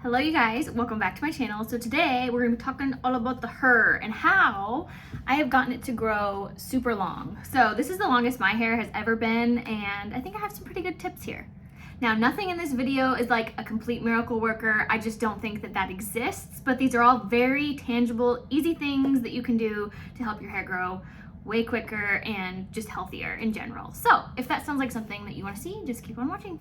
Hello you guys, welcome back to my channel. So today we're going to be talking all about the hair and how I have gotten it to grow super long. So this is the longest my hair has ever been, and I think I have some pretty good tips here. Now, nothing in this video is like a complete miracle worker. I just don't think that that exists, but these are all very tangible, easy things that you can do to help your hair grow way quicker and just healthier in general. So if that sounds like something that you want to see, just keep on watching.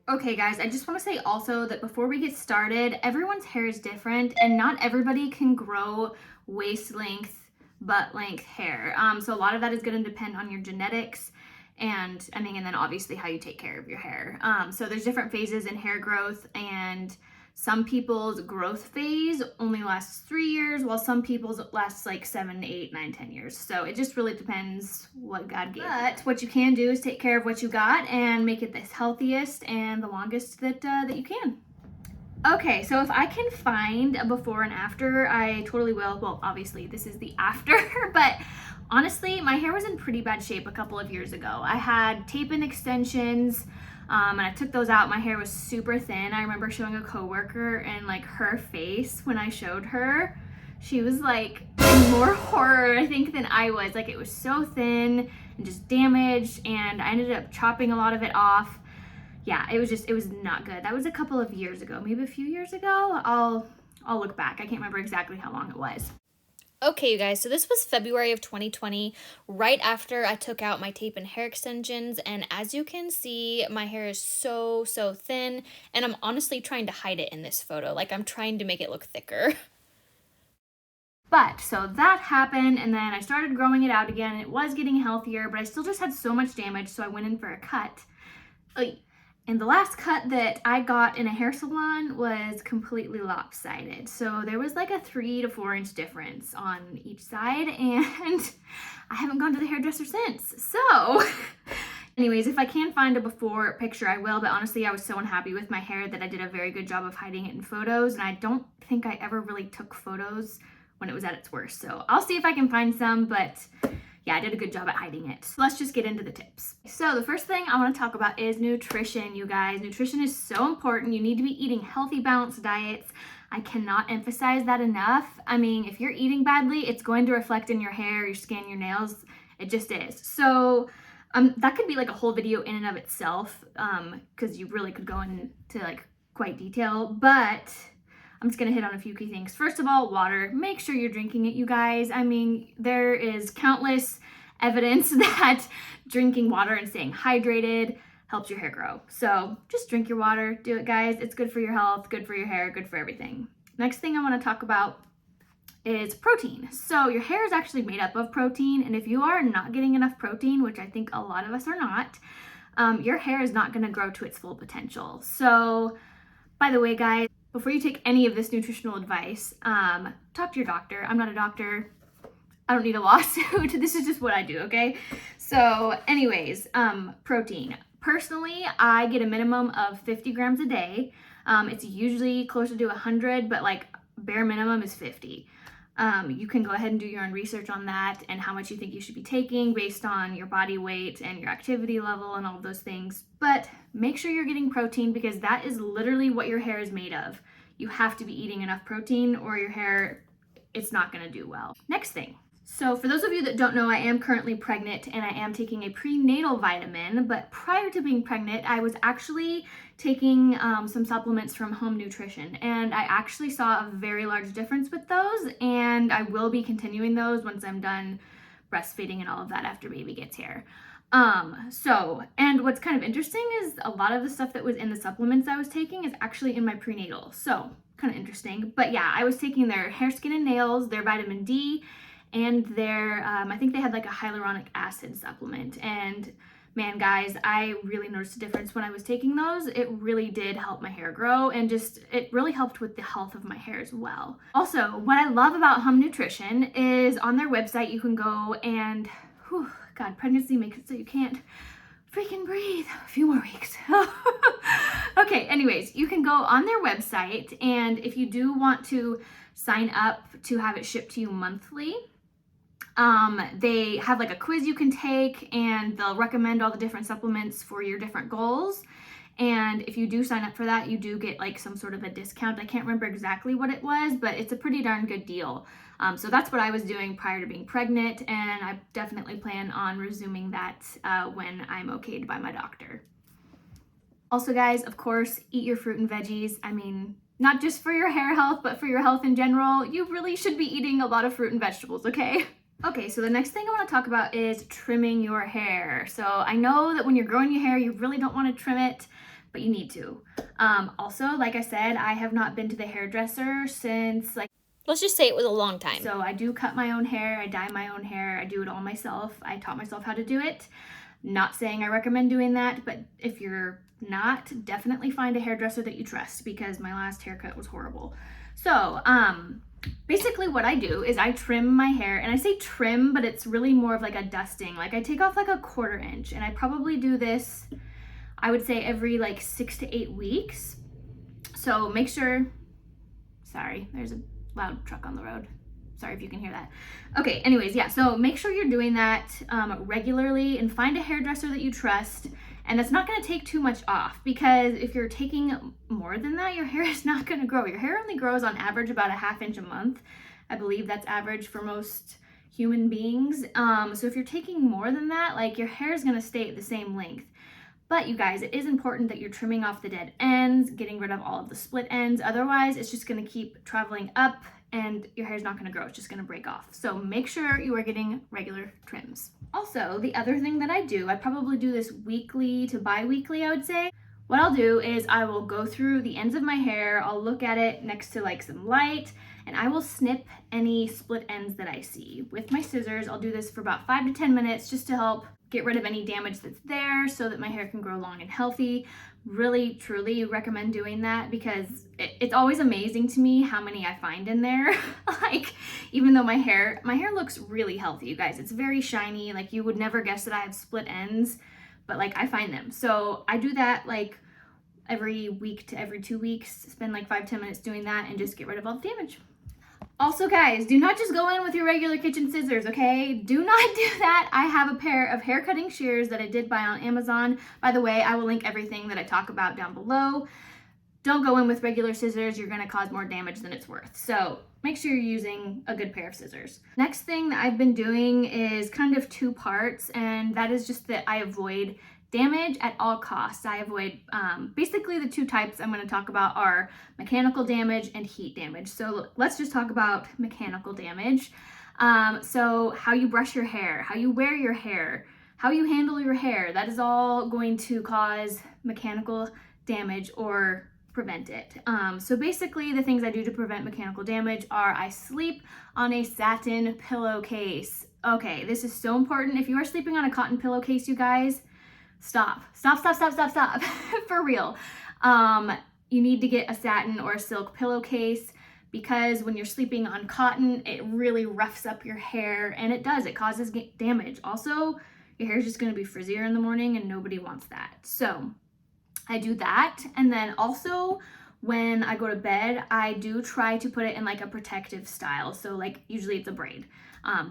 Okay guys, I just want to say also that before we get started, everyone's hair is different and not everybody can grow waist length, butt length hair. So a lot of that is going to depend on your genetics and then obviously how you take care of your hair. So there's different phases in hair growth, and some people's growth phase only lasts 3 years, while some people's lasts like 7, 8, 9, 10 years. So it just really depends what God gave. But what you can do is take care of what you got and make it the healthiest and the longest that you can. Okay, so if I can find a before and after, I totally will. Well, obviously this is the after, but honestly, my hair was in pretty bad shape a couple of years ago. I had tape-in extensions, and I took those out. My hair was super thin. I remember showing a coworker, and like her face when I showed her, she was like in more horror, I think, than I was. Like, it was so thin and just damaged, and I ended up chopping a lot of it off. Yeah, it was not good. That was a couple of years ago, maybe a few years ago. I'll look back. I can't remember exactly how long it was. Okay, you guys, so this was February of 2020, right after I took out my tape and hair extensions, and as you can see, my hair is so thin, and I'm honestly trying to hide it in this photo. Like, I'm trying to make it look thicker. But, so that happened, and then I started growing it out again. It was getting healthier, but I still just had so much damage, so I went in for a cut. And the last cut that I got in a hair salon was completely lopsided. So there was like a 3 to 4 inch difference on each side, and I haven't gone to the hairdresser since. So anyways, if I can find a before picture, I will. But honestly, I was so unhappy with my hair that I did a very good job of hiding it in photos. And I don't think I ever really took photos when it was at its worst. So I'll see if I can find some, but yeah, I did a good job at hiding it. So let's just get into the tips. So the first thing I want to talk about is nutrition, you guys. Nutrition is so important. You need to be eating healthy, balanced diets. I cannot emphasize that enough. I mean, if you're eating badly, it's going to reflect in your hair, your skin, your nails. It just is. So that could be like a whole video in and of itself, because you really could go into like quite detail, but I'm just gonna hit on a few key things. First of all, water. Make sure you're drinking it, you guys. I mean, there is countless evidence that drinking water and staying hydrated helps your hair grow. So just drink your water, do it, guys. It's good for your health, good for your hair, good for everything. Next thing I wanna talk about is protein. So your hair is actually made up of protein, and if you are not getting enough protein, which I think a lot of us are not, your hair is not gonna grow to its full potential. So, by the way, guys, before you take any of this nutritional advice, talk to your doctor. I'm not a doctor. I don't need a lawsuit. This is just what I do, okay? So anyways, protein. Personally, I get a minimum of 50 grams a day. It's usually closer to 100, but like bare minimum is 50. You can go ahead and do your own research on that and how much you think you should be taking based on your body weight and your activity level and all of those things. But make sure you're getting protein, because that is literally what your hair is made of. You have to be eating enough protein or your hair, it's not gonna do well. Next thing. So for those of you that don't know, I am currently pregnant and I am taking a prenatal vitamin, but prior to being pregnant, I was actually taking some supplements from Home Nutrition, and I actually saw a very large difference with those, and I will be continuing those once I'm done breastfeeding and all of that after baby gets here. And what's kind of interesting is a lot of the stuff that was in the supplements I was taking is actually in my prenatal. So kind of interesting. But yeah, I was taking their hair, skin, and nails, their vitamin D, and their, I think they had like a hyaluronic acid supplement. And man, guys, I really noticed a difference when I was taking those. It really did help my hair grow, and just, it really helped with the health of my hair as well. Also, what I love about Home Nutrition is on their website, you can go and, whew, God, pregnancy makes it so you can't freaking breathe. A few more weeks. Okay, anyways, you can go on their website, and if you do want to sign up to have it shipped to you monthly. They have like a quiz you can take, and they'll recommend all the different supplements for your different goals. And if you do sign up for that, you do get like some sort of a discount. I can't remember exactly what it was, but it's a pretty darn good deal. So that's what I was doing prior to being pregnant, and I definitely plan on resuming that when I'm okayed by my doctor. Also, guys, of course, eat your fruit and veggies. I mean, not just for your hair health, but for your health in general. You really should be eating a lot of fruit and vegetables, okay? Okay, so the next thing I want to talk about is trimming your hair. So I know that when you're growing your hair, you really don't want to trim it, but you need to. Also, like I said, I have not been to the hairdresser since Let's just say it was a long time. So I do cut my own hair, I dye my own hair, I do it all myself. I taught myself how to do it. Not saying I recommend doing that, but if you're not, definitely find a hairdresser that you trust, because my last haircut was horrible. So, basically what I do is I trim my hair, and I say trim, but it's really more of like a dusting. Like I take off like a 1/4 inch, and I probably do this, I would say every like 6 to 8 weeks. So make sure, sorry, there's a loud truck on the road. Sorry if you can hear that. Okay, anyways, yeah, so make sure you're doing that regularly, and find a hairdresser that you trust. And that's not gonna take too much off, because if you're taking more than that, your hair is not gonna grow. Your hair only grows on average about a 1/2 inch a month. I believe that's average for most human beings. So if you're taking more than that, like your hair is gonna stay at the same length. But you guys, it is important that you're trimming off the dead ends, getting rid of all of the split ends. Otherwise, it's just gonna keep traveling up and your hair's not gonna grow, it's just gonna break off. So make sure you are getting regular trims. Also, the other thing that I do, I probably do this weekly to bi-weekly, I would say. What I'll do is I will go through the ends of my hair, I'll look at it next to like some light, and I will snip any split ends that I see. With my scissors, I'll do this for about 5 to 10 minutes just to help get rid of any damage that's there so that my hair can grow long and healthy. Really, truly recommend doing that, because it's always amazing to me how many I find in there. Like, even though my hair looks really healthy, you guys. It's very shiny. Like, you would never guess that I have split ends, but like I find them. So I do that like every week to every 2 weeks, spend like 5-10 minutes doing that and just get rid of all the damage. Also, guys, do not just go in with your regular kitchen scissors, okay? Do not do that. I have a pair of hair cutting shears that I did buy on Amazon. By the way, I will link everything that I talk about down below. Don't go in with regular scissors. You're gonna cause more damage than it's worth. So make sure you're using a good pair of scissors. Next thing that I've been doing is kind of 2 parts, and that is just that I avoid damage at all costs. I avoid, basically the 2 types I'm going to talk about are mechanical damage and heat damage. So let's just talk about mechanical damage. So how you brush your hair, how you wear your hair, how you handle your hair, that is all going to cause mechanical damage or prevent it. So basically the things I do to prevent mechanical damage are I sleep on a satin pillowcase. Okay, this is so important. If you are sleeping on a cotton pillowcase, you guys, stop. For real. You need to get a satin or a silk pillowcase, because when you're sleeping on cotton, it really roughs up your hair, and it causes damage. Also, your hair is just going to be frizzier in the morning, and nobody wants that. So I do that. And then also when I go to bed, I do try to put it in like a protective style. So like usually it's a braid.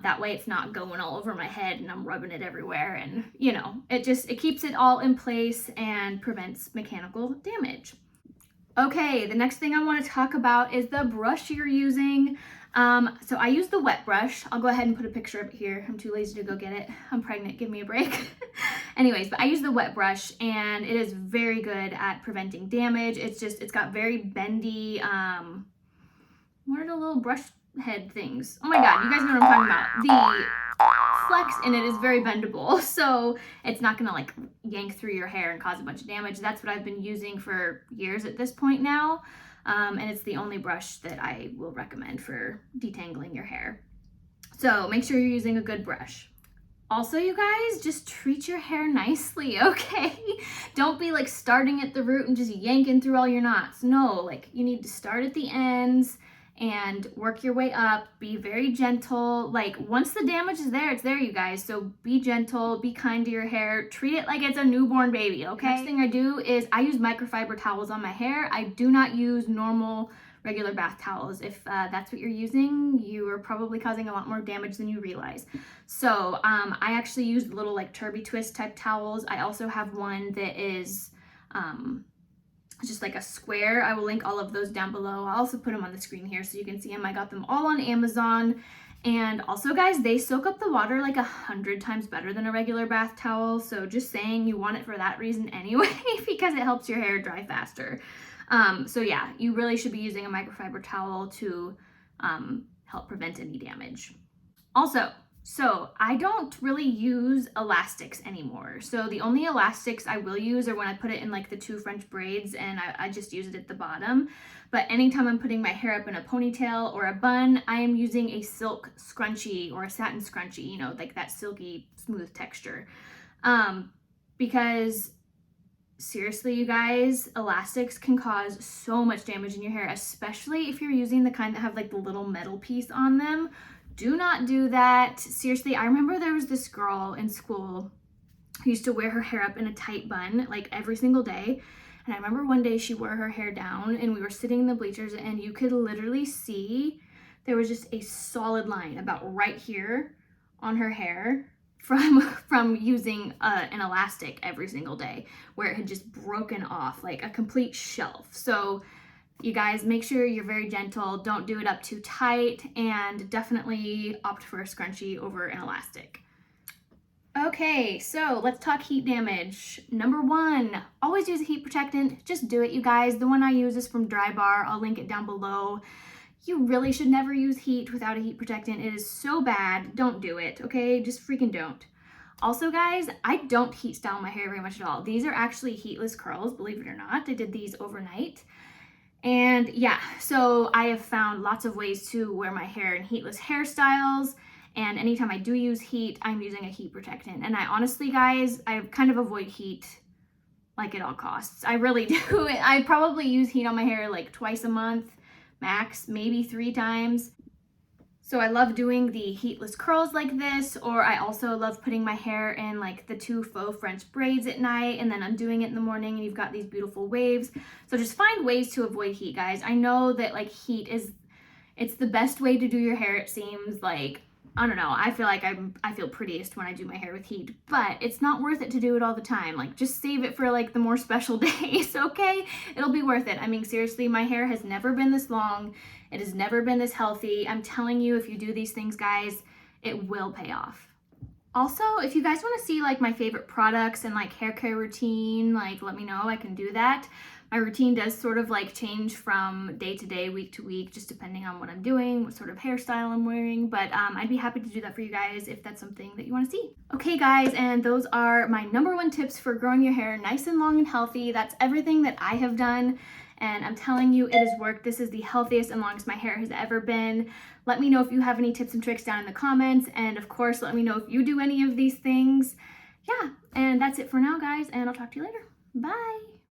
That way it's not going all over my head and I'm rubbing it everywhere, and you know, it keeps it all in place and prevents mechanical damage. Okay, the next thing I want to talk about is the brush you're using. So I use the wet brush. I'll go ahead and put a picture of it here. I'm too lazy to go get it. I'm pregnant, give me a break. Anyways, but I use the wet brush, and it is very good at preventing damage. It's got very bendy, what are the little brush head things? Oh my god, you guys know what I'm talking about. The flex in it is very bendable, so it's not gonna like yank through your hair and cause a bunch of damage. That's what I've been using for years at this point now, and it's the only brush that I will recommend for detangling your hair. So make sure you're using a good brush. Also, you guys, just treat your hair nicely, okay? Don't be like starting at the root and just yanking through all your knots. No, like you need to start at the ends and work your way up. Be very gentle. Like once the damage is there, it's there, you guys. So be gentle, be kind to your hair, treat it like it's a newborn baby, okay? Next thing I do is I use microfiber towels on my hair. I do not use normal regular bath towels. If that's what you're using, you are probably causing a lot more damage than you realize. So I actually use little like Turby Twist type towels. I also have one that is just like a square. I will link all of those down below. I'll also put them on the screen here so you can see them. I got them all on Amazon. And also, guys, they soak up the water like 100 times better than a regular bath towel. So just saying, you want it for that reason anyway, because it helps your hair dry faster. So yeah, you really should be using a microfiber towel to help prevent any damage. Also, so I don't really use elastics anymore. So the only elastics I will use are when I put it in like the 2 French braids, and I just use it at the bottom. But anytime I'm putting my hair up in a ponytail or a bun, I am using a silk scrunchie or a satin scrunchie, you know, like that silky smooth texture. Because seriously, you guys, elastics can cause so much damage in your hair, especially if you're using the kind that have like the little metal piece on them. Do not do that. Seriously, I remember there was this girl in school who used to wear her hair up in a tight bun like every single day. And I remember one day she wore her hair down and we were sitting in the bleachers and you could literally see there was just a solid line about right here on her hair from using an elastic every single day, where it had just broken off like a complete shelf. So you guys, make sure you're very gentle. Don't do it up too tight, and definitely opt for a scrunchie over an elastic. Okay, so let's talk heat damage. Number 1, always use a heat protectant. Just do it, you guys. The one I use is from Drybar. I'll link it down below. You really should never use heat without a heat protectant. It is so bad. Don't do it, okay? Just freaking don't. Also, guys, I don't heat style my hair very much at all. These are actually heatless curls, believe it or not. I did these overnight. And yeah, so I have found lots of ways to wear my hair in heatless hairstyles. And anytime I do use heat, I'm using a heat protectant. And I honestly, guys, I kind of avoid heat like at all costs. I really do. I probably use heat on my hair like twice a month, max, maybe 3 times. So I love doing the heatless curls like this, or I also love putting my hair in like the 2 faux French braids at night and then undoing it in the morning, and you've got these beautiful waves. So just find ways to avoid heat, guys. I know that like heat it's the best way to do your hair, it seems. Like, I don't know, I feel like I feel prettiest when I do my hair with heat, but it's not worth it to do it all the time. Like, just save it for like the more special days, okay? It'll be worth it. I mean, seriously, my hair has never been this long. It has never been this healthy. I'm telling you, if you do these things, guys, it will pay off. Also, if you guys want to see like my favorite products and like hair care routine, like let me know, I can do that. My routine does sort of like change from day to day, week to week, just depending on what I'm doing, what sort of hairstyle I'm wearing. But I'd be happy to do that for you guys if that's something that you want to see. Okay, guys, and those are my number 1 tips for growing your hair nice and long and healthy. That's everything that I have done. And I'm telling you, it has worked. This is the healthiest and longest my hair has ever been. Let me know if you have any tips and tricks down in the comments. And of course, let me know if you do any of these things. Yeah, and that's it for now, guys. And I'll talk to you later. Bye.